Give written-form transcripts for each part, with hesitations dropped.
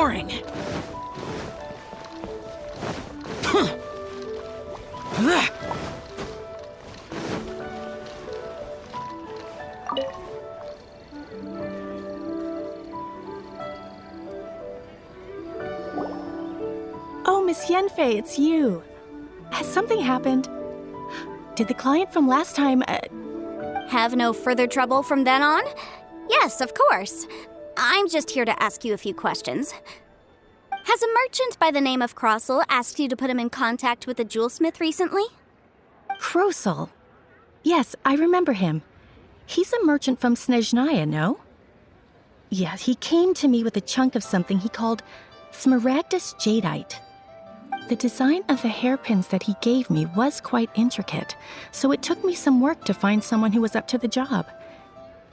boring. Oh, Miss Yenfei, it's you. Has something happened? Did the client from last time, Have no further trouble from then on? Yes, of course. I'm just here to ask you a few questions. Has a merchant by the name of Krosl asked you to put him in contact with a jewelsmith recently? Krosl? Yes, I remember him. He's a merchant from Snezhnaya, no? Yeah, he came to me with a chunk of something he called smaragdus jadeite. The design of the hairpins that he gave me was quite intricate, so it took me some work to find someone who was up to the job.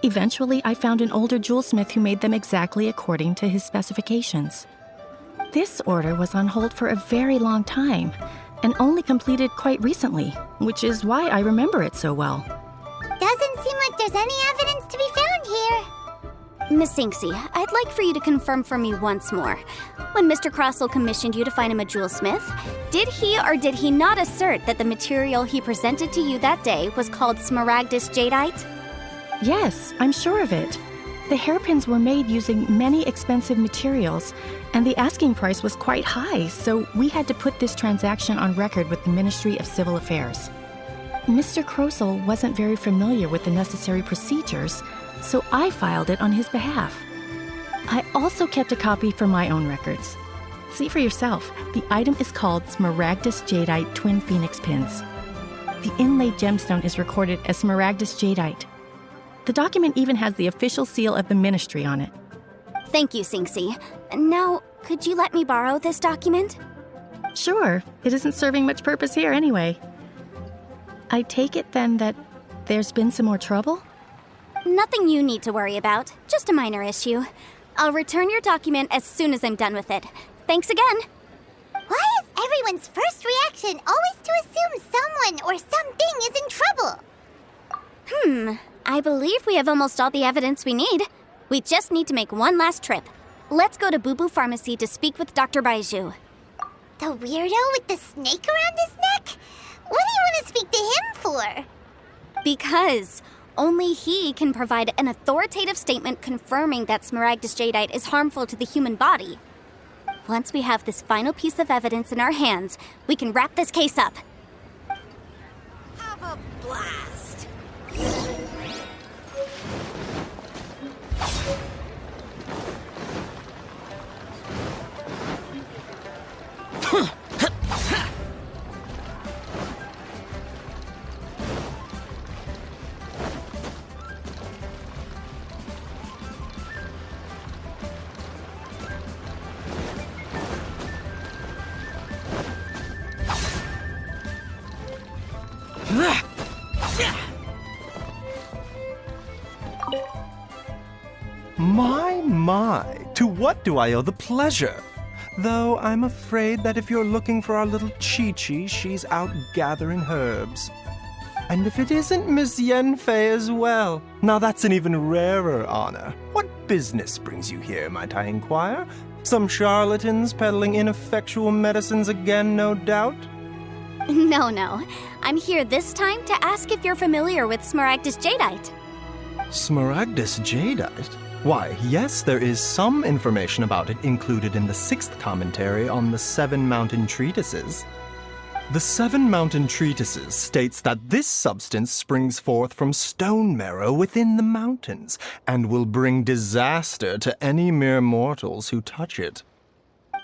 Eventually, I found an older jewelsmith who made them exactly according to his specifications. This order was on hold for a very long time, and only completed quite recently, which is why I remember it so well. Doesn't seem like there's any evidence to be found here. Miss Inksy, I'd like for you to confirm for me once more. When Mr. Krosl commissioned you to find him a jewelsmith, did he or did he not assert that the material he presented to you that day was called smaragdus jadeite? Yes, I'm sure of it. The hairpins were made using many expensive materials, and the asking price was quite high, so we had to put this transaction on record with the Ministry of Civil Affairs. Mr. Krosl wasn't very familiar with the necessary procedures, so I filed it on his behalf. I also kept a copy for my own records. See for yourself, the item is called Smaragdus Jadeite Twin Phoenix Pins. The inlaid gemstone is recorded as Smaragdus Jadeite. The document even has the official seal of the ministry on it. Thank you, Sinksy. Now, could you let me borrow this document? Sure, it isn't serving much purpose here anyway. I take it then that there's been some more trouble? Nothing you need to worry about, just a minor issue. I'll return your document as soon as I'm done with it. Thanks again. Why is everyone's first reaction always to assume someone or something is in trouble? I believe we have almost all the evidence we need. We just need to make one last trip. Let's go to Boo Boo Pharmacy to speak with Dr. Baiju. The weirdo with the snake around his neck? What do you want to speak to him for? Because only he can provide an authoritative statement confirming that smaragdus jadeite is harmful to the human body. Once we have this final piece of evidence in our hands, we can wrap this case up. Have a blast. My, to what do I owe the pleasure? Though I'm afraid that if you're looking for our little Chi-Chi, she's out gathering herbs. And if it isn't Miss Yenfei as well, now that's an even rarer honor. What business brings you here, might I inquire? Some charlatans peddling ineffectual medicines again, no doubt? No. I'm here this time to ask if you're familiar with smaragdus jadeite. Smaragdus jadeite? Why, yes, there is some information about it included in the 6th commentary on the 7 Mountain Treatises. The 7 Mountain Treatises states that this substance springs forth from stone marrow within the mountains, and will bring disaster to any mere mortals who touch it.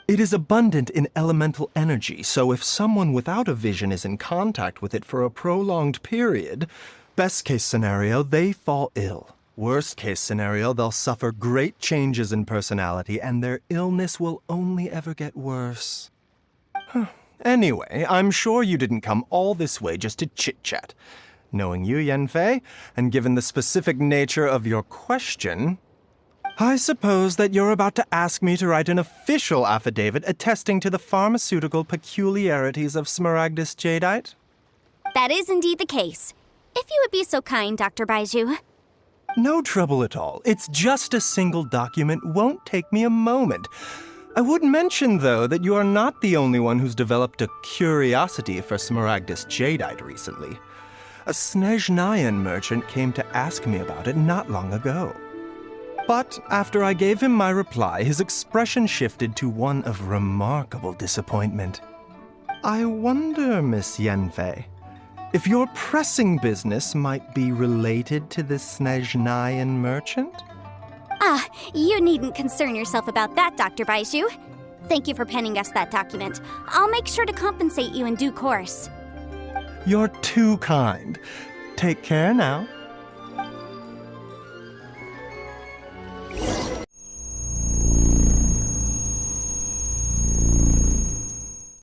It is abundant in elemental energy, so if someone without a vision is in contact with it for a prolonged period, best case scenario, they fall ill. Worst case scenario, they'll suffer great changes in personality, and their illness will only ever get worse. Anyway, I'm sure you didn't come all this way just to chit-chat. Knowing you, Yenfei, and given the specific nature of your question, I suppose that you're about to ask me to write an official affidavit attesting to the pharmaceutical peculiarities of smaragdus jadeite? That is indeed the case. If you would be so kind, Dr. Baiju. No trouble at all. It's just a single document, won't take me a moment. I would mention, though, that you are not the only one who's developed a curiosity for Smaragdus jadeite recently. A Snezhnayan merchant came to ask me about it not long ago. But after I gave him my reply, his expression shifted to one of remarkable disappointment. I wonder, Miss Yenfei, if your pressing business might be related to this Snezhnayan merchant? Ah, you needn't concern yourself about that, Dr. Baizhu. Thank you for penning us that document. I'll make sure to compensate you in due course. You're too kind. Take care now.